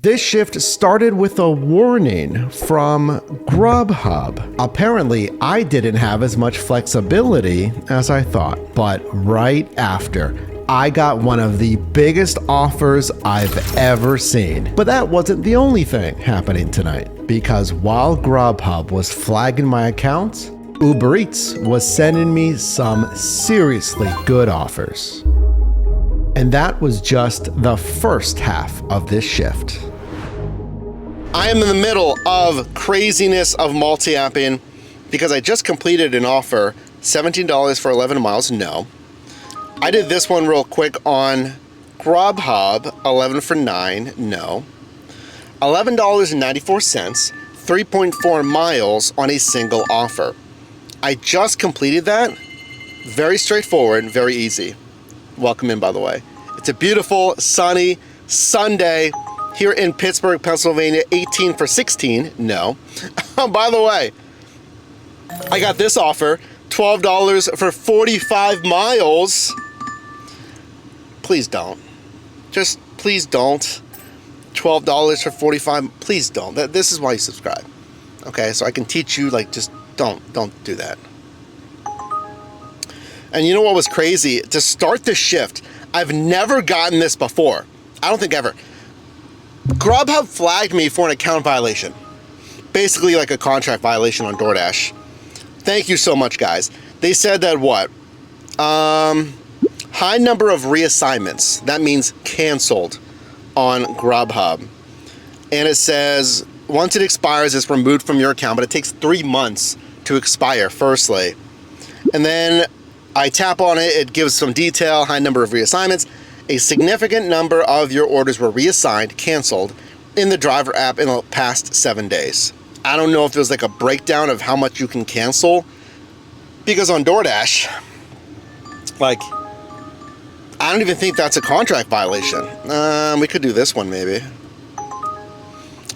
This shift started with a warning from Grubhub. Apparently, I didn't have as much flexibility as I thought, but right after, I got one of the biggest offers I've ever seen. But that wasn't the only thing happening tonight, because while Grubhub was flagging my accounts, Uber Eats was sending me some seriously good offers. And that was just the first half of this shift. I am in the middle of craziness of multi-apping because I just completed an offer, $17 for 11 miles, no. I did this one real quick on Grubhub, 11 for 9, no. $11.94, 3.4 miles on a single offer. I just completed that. Very straightforward, very easy. Welcome in, by the way. It's a beautiful, sunny Sunday here in Pittsburgh, Pennsylvania, 18 for 16, no. By the way, I got this offer, $12 for 45 miles. Please don't. Just please don't. $12 for 45, please don't. This is why you subscribe. Okay, so I can teach you, like, just don't do that. And you know what was crazy? To start the shift, I've never gotten this before. I don't think ever. Grubhub flagged me for an account violation. Basically like a contract violation on DoorDash. Thank you so much, guys. They said that what? High number of reassignments. That means canceled on Grubhub. And it says, once it expires, it's removed from your account, but it takes 3 months to expire, firstly. And then I tap on it, it gives some detail, high number of reassignments. A significant number of your orders were reassigned, canceled, in the driver app in the past 7 days. I don't know if there's like a breakdown of how much you can cancel, because on DoorDash, like, I don't even think that's a contract violation. We could do this one maybe.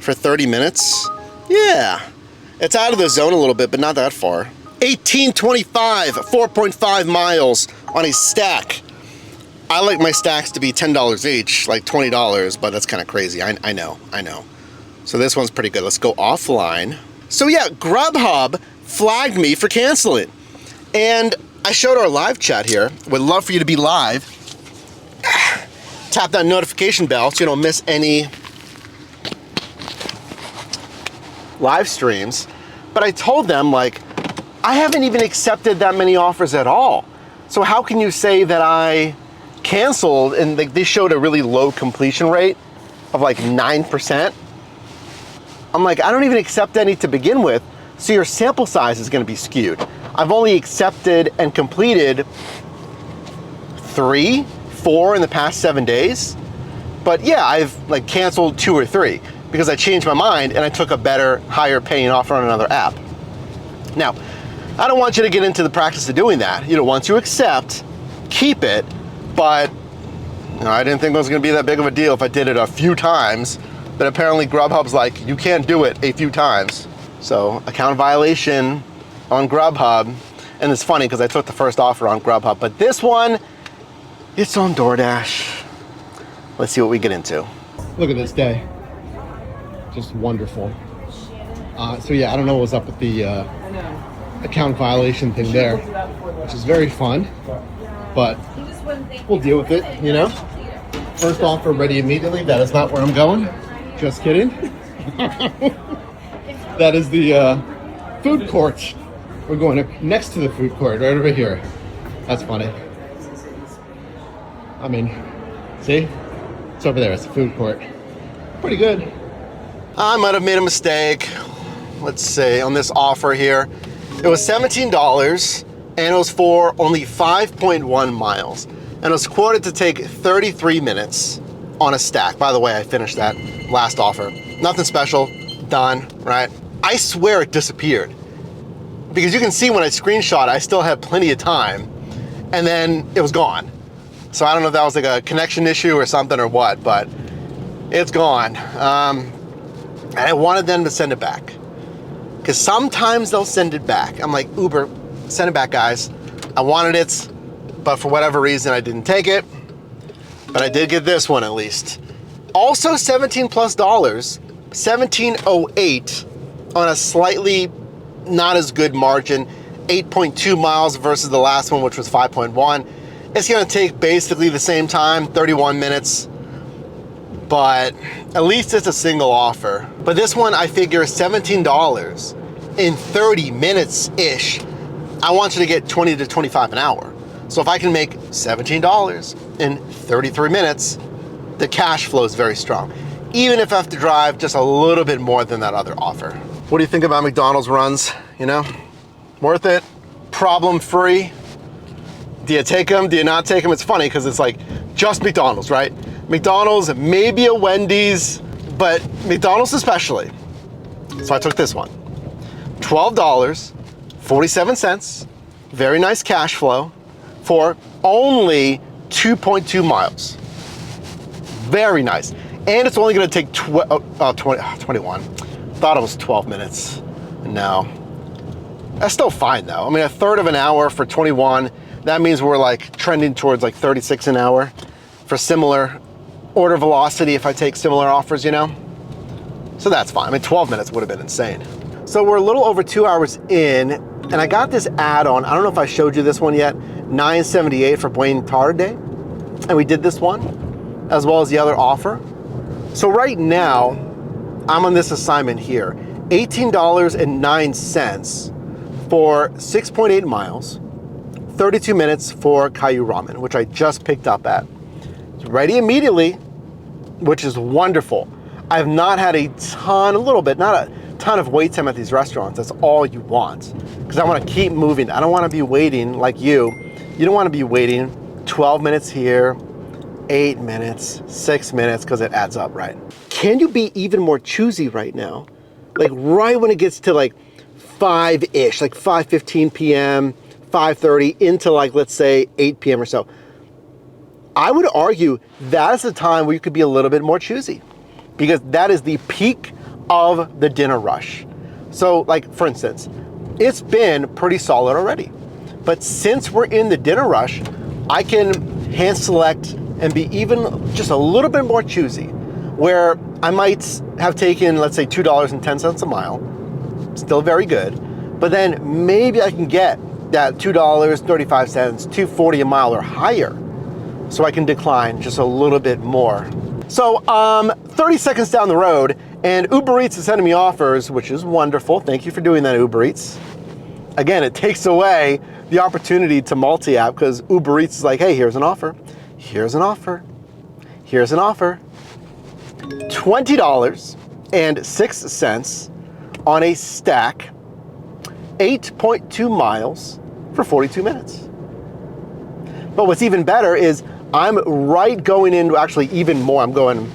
For 30 minutes? Yeah. It's out of the zone a little bit, but not that far. 1825, 4.5 miles on a stack. I like my stacks to be $10 each, like $20, but that's kind of crazy. I know. So this one's pretty good. Let's go offline. So yeah, Grubhub flagged me for canceling. And I showed our live chat here. Would love for you to be live. Tap that notification bell so you don't miss any live streams. But I told them, like, I haven't even accepted that many offers at all. So how can you say that I canceled? And they showed a really low completion rate of like 9%. I'm like, I don't even accept any to begin with, so your sample size is going to be skewed. I've only accepted and completed 3, 4 in the past 7 days. But yeah, I've like canceled 2 or 3 because I changed my mind and I took a better, higher paying offer on another app. Now, I don't want you to get into the practice of doing that. You know, once you accept, keep it. But you know, I didn't think it was going to be that big of a deal if I did it a few times. But apparently Grubhub's like, you can't do it a few times. So account violation on Grubhub. And it's funny because I took the first offer on Grubhub. But this one, it's on DoorDash. Let's see what we get into. Look at this day. Just wonderful. So yeah, I don't know what's up with the account violation thing there, which is very fun. But we'll deal with it, you know? First offer ready immediately. That is not where I'm going. Just kidding. That is the food court. We're going next to the food court, right over here. That's funny. I mean, see? It's over there. It's the food court. Pretty good. I might have made a mistake. Let's see, on this offer here. It was $17 and it was for only 5.1 miles. And it was quoted to take 33 minutes on a stack. By the way, I finished that last offer. Nothing special, done, right? I swear it disappeared. Because you can see when I screenshot, I still had plenty of time. And then it was gone. So I don't know if that was like a connection issue or something or what, but it's gone. And I wanted them to send it back. Because sometimes they'll send it back. I'm like, Uber, send it back, guys. I wanted it, but for whatever reason, I didn't take it. But I did get this one at least. Also 17 plus dollars, 1708 on a slightly not as good margin, 8.2 miles versus the last one, which was 5.1. It's gonna take basically the same time, 31 minutes, but at least it's a single offer. But this one, I figure $17 in 30 minutes-ish. I want you to get 20 to 25 an hour. So if I can make $17 in 33 minutes, the cash flow is very strong, even if I have to drive just a little bit more than that other offer. What do you think about McDonald's runs? You know, worth it? Problem-free? Do you take them? Do you not take them? It's funny because it's like just McDonald's, right? McDonald's, maybe a Wendy's, but McDonald's especially. So I took this one. $12.47, very nice cash flow for only 2.2 miles. Very nice. And it's only gonna take 21. Thought it was 12 minutes. No. That's still fine though. I mean, a third of an hour for 21, that means we're like trending towards like 36 an hour for similar order velocity if I take similar offers, you know? So that's fine. I mean, 12 minutes would have been insane. So we're a little over 2 hours in, and I got this add-on. I don't know if I showed you this one yet, $9.78 for Buen Tarde. And we did this one, as well as the other offer. So right now, I'm on this assignment here, $18.09 for 6.8 miles, 32 minutes for Caillou Ramen, which I just picked up at. It's ready immediately, which is wonderful. I've not had a ton of wait time at these restaurants. That's all you want, because I want to keep moving. I don't want to be waiting like you. You don't want to be waiting 12 minutes here, 8 minutes, 6 minutes, because it adds up, right? Can you be even more choosy right now? Like right when it gets to like 5-ish, like 5:15 p.m., 5:30 into like, let's say 8 p.m. or so. I would argue that is the time where you could be a little bit more choosy, because that is the peak of the dinner rush. So like, for instance, it's been pretty solid already, but since we're in the dinner rush, I can hand select and be even just a little bit more choosy, where I might have taken, let's say, $2.10 a mile, still very good, but then maybe I can get that $2.35, $2.40 a mile or higher, so I can decline just a little bit more. So 30 seconds down the road, and Uber Eats is sending me offers, which is wonderful. Thank you for doing that, Uber Eats. Again, it takes away the opportunity to multi-app, because Uber Eats is like, hey, here's an offer, here's an offer, here's an offer. $20.06 on a stack, 8.2 miles for 42 minutes. But what's even better is I'm right going into actually even more. I'm going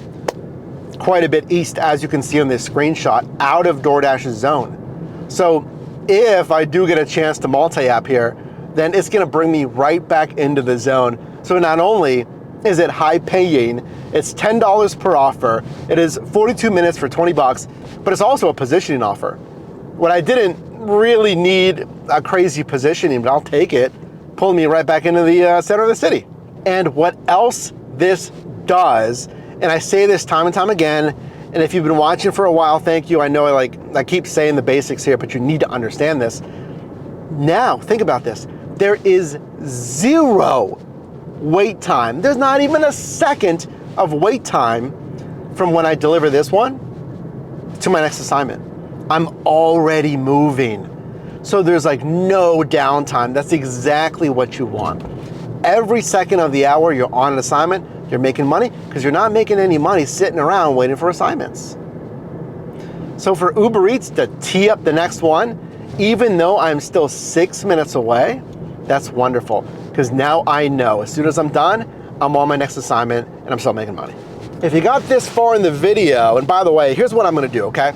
quite a bit east, as you can see on this screenshot, out of DoorDash's zone. So if I do get a chance to multi-app here, then it's gonna bring me right back into the zone. So not only is it high paying, it's $10 per offer, it is 42 minutes for 20 bucks, but it's also a positioning offer. What I didn't really need a crazy positioning, but I'll take it, pulling me right back into the center of the city. And what else this does, and I say this time and time again, and if you've been watching for a while, thank you. I know I keep saying the basics here, but you need to understand this. Now, think about this. There is zero wait time. There's not even a second of wait time from when I deliver this one to my next assignment. I'm already moving. So there's like no downtime. That's exactly what you want. Every second of the hour you're on an assignment, you're making money, because you're not making any money sitting around waiting for assignments. So for Uber Eats to tee up the next one, even though I'm still 6 minutes away, that's wonderful, because now I know as soon as I'm done, I'm on my next assignment and I'm still making money. If you got this far in the video, and by the way, here's what I'm gonna do, okay?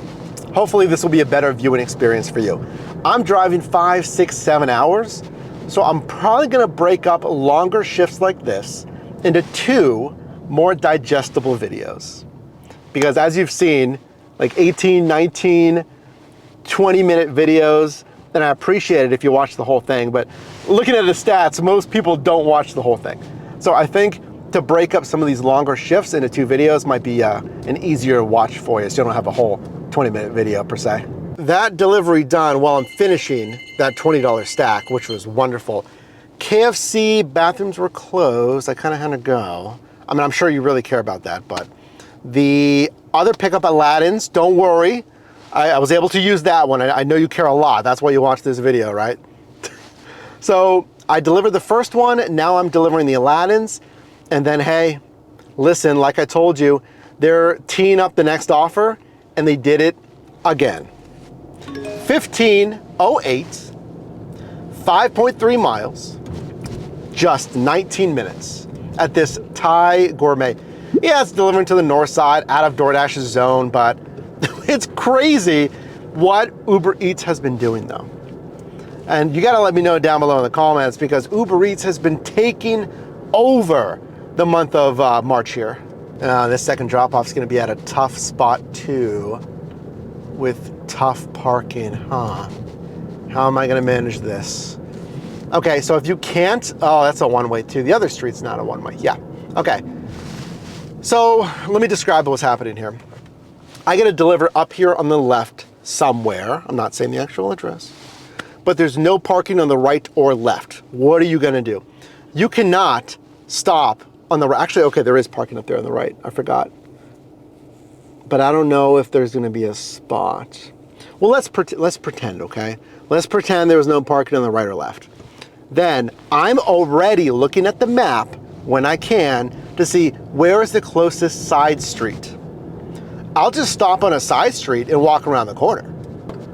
Hopefully this will be a better viewing experience for you. I'm driving 5, 6, 7 hours, so I'm probably gonna break up longer shifts like this into 2 more digestible videos. Because as you've seen, like 18, 19, 20-minute videos, and I appreciate it if you watch the whole thing, but looking at the stats, most people don't watch the whole thing. So I think to break up some of these longer shifts into 2 videos might be an easier watch for you, so you don't have a whole 20-minute video per se. That delivery done while I'm finishing that $20 stack, which was wonderful. KFC bathrooms were closed. I kind of had to go. I mean, I'm sure you really care about that, but the other pickup at Ladin's, don't worry. I was able to use that one. I know you care a lot. That's why you watch this video, right? So I delivered the first one. Now I'm delivering the Aladdin's. And then, hey, listen, like I told you, they're teeing up the next offer, and they did it again. 1508, 5.3 miles, just 19 minutes at this Thai gourmet. Yeah, it's delivering to the north side, out of DoorDash's zone, but it's crazy what Uber Eats has been doing though. And you gotta let me know down below in the comments, because Uber Eats has been taking over the month of March here. This second drop-off is gonna be at a tough spot too, with tough parking, huh? How am I gonna manage this? Okay, so if you can't, oh, that's a one-way too. The other street's not a one-way, yeah. Okay, so let me describe what's happening here. I gotta deliver up here on the left somewhere. I'm not saying the actual address, but there's no parking on the right or left. What are you gonna do? You cannot stop on the right. Actually, okay, there is parking up there on the right. I forgot. But I don't know if there's gonna be a spot. Well, let's pretend, okay? Let's pretend there was no parking on the right or left. Then I'm already looking at the map when I can to see where is the closest side street. I'll just stop on a side street and walk around the corner.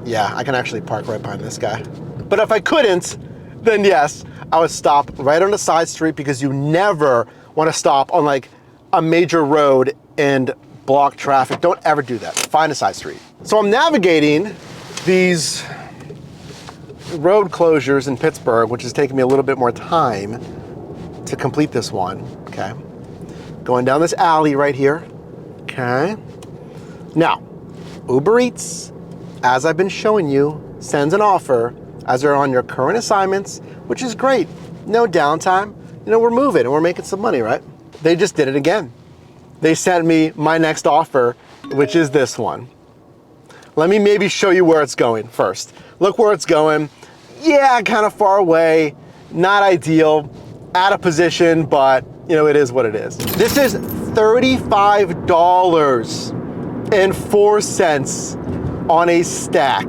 Yeah, I can actually park right behind this guy. But if I couldn't, then yes, I would stop right on the side street, because you never want to stop on like a major road and block traffic. Don't ever do that. Find a side street. So I'm navigating these road closures in Pittsburgh, which is taking me a little bit more time to complete this one, okay? Going down this alley right here, okay? Now, Uber Eats, as I've been showing you, sends an offer as they're on your current assignments, which is great. No downtime. You know, we're moving and we're making some money, right? They just did it again. They sent me my next offer, which is this one. Let me maybe show you where it's going first. Look where it's going. Yeah, kind of far away, not ideal, out of position, but you know, it is what it is. This is $35.04 on a stack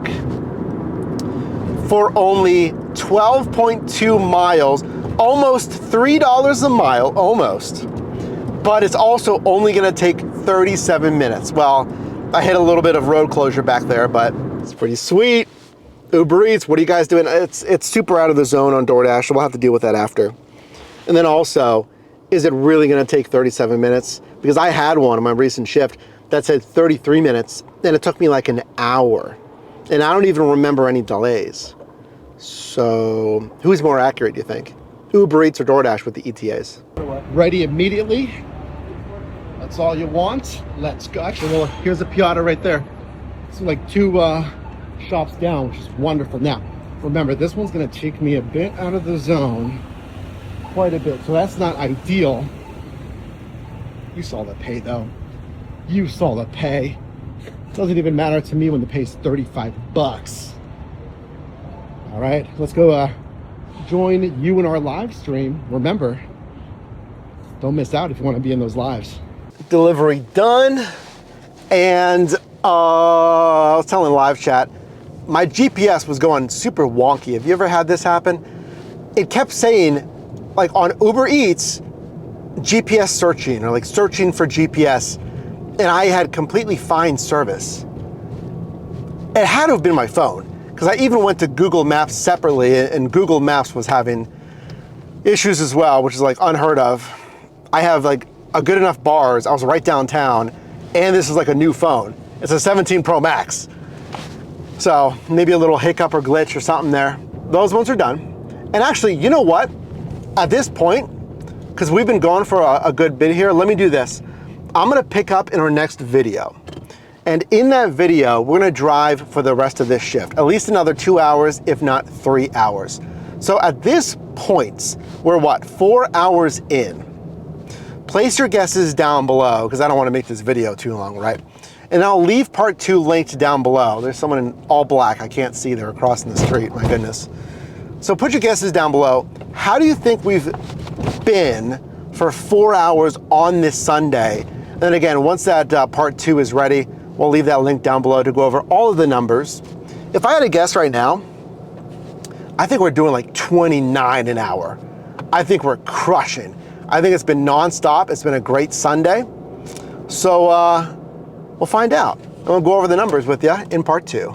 for only 12.2 miles, almost $3 a mile, almost. But it's also only gonna take 37 minutes. Well, I hit a little bit of road closure back there, but it's pretty sweet. Uber Eats, what are you guys doing? It's super out of the zone on DoorDash, so we'll have to deal with that after. And then also, is it really gonna take 37 minutes? Because I had one on my recent shift that said 33 minutes, and it took me like an hour. And I don't even remember any delays. So, who's more accurate, do you think? Uber Eats or DoorDash with the ETAs? Ready immediately. That's all you want. Let's go. Actually, well, here's a Piata right there. It's like 2 shops down, which is wonderful. Now, remember, this one's gonna take me a bit out of the zone, quite a bit. So that's not ideal. You saw the pay though. You saw the pay. It doesn't even matter to me when the pay's 35 bucks. All right, let's go join you in our live stream. Remember, don't miss out if you want to be in those lives. Delivery done. And I was telling live chat, my GPS was going super wonky. Have you ever had this happen? It kept saying, like on Uber Eats, GPS searching, or like searching for GPS, and I had completely fine service. It had to have been my phone, because I even went to Google Maps separately, and Google Maps was having issues as well, which is like unheard of. I have like a good enough bars. I was right downtown, and this is like a new phone. It's a 17 Pro Max. So maybe a little hiccup or glitch or something there. Those ones are done. And actually, you know what? At this point, because we've been going for a good bit here, let me do this. I'm gonna pick up in our next video. And in that video, we're gonna drive for the rest of this shift, at least another 2 hours, if not 3 hours. So at this point, we're what, 4 hours in. Place your guesses down below, because I don't want to make this video too long, right? And I'll leave part 2 linked down below. There's someone in all black. I can't see. They're crossing the street. My goodness. So put your guesses down below. How do you think we've been for 4 hours on this Sunday? And then again, once that part 2 is ready, we'll leave that link down below to go over all of the numbers. If I had to guess right now, I think we're doing like 29 an hour. I think we're crushing. I think it's been nonstop. It's been a great Sunday. So we'll find out. I'm gonna go over the numbers with you in part 2.